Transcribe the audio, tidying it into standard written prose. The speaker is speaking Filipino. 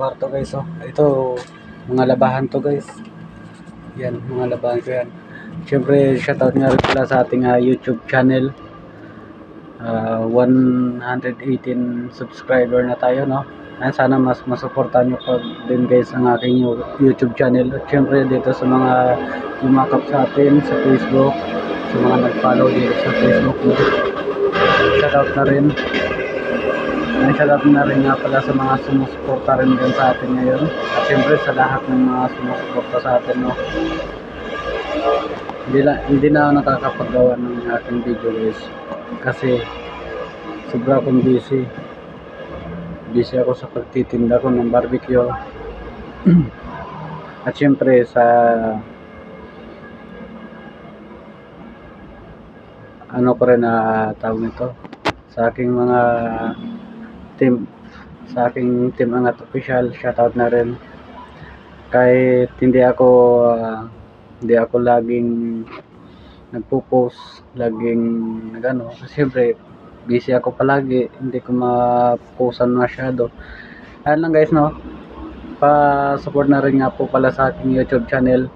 kwarto guys. Oh. Ito, mga labahan to guys. Yan, mga labahan ko yan. Siyempre, shoutout nga rin pala sa ating YouTube channel. 118 subscriber na tayo, no? Ayan, sana mas masuportahan nyo pa din guys ang aking YouTube channel. At syempre dito sa mga lumakap sa atin sa Facebook, sa mga nag-follow dito sa Facebook, shoutout na rin. Ayan, shoutout na rin nga pala sa mga sumusuporta rin din sa atin ngayon. At syempre sa lahat ng mga sumusuporta sa atin, no? Hindi na ako nakakapagawa ng aking video guys. Kasi sobra akong busy ako sa pagtitinda ko ng barbecue. At syempre sa ano ko rin na tawag nito sa aking mga team, sa aking team Angat Official, shoutout na rin. Kahit hindi ako laging nagpo-post, laging nagano, kasi syempre busy ako palagi, hindi ko ma-postan masyado. Ayan lang guys, no, pa-support na rin nga po pala sa aking YouTube channel.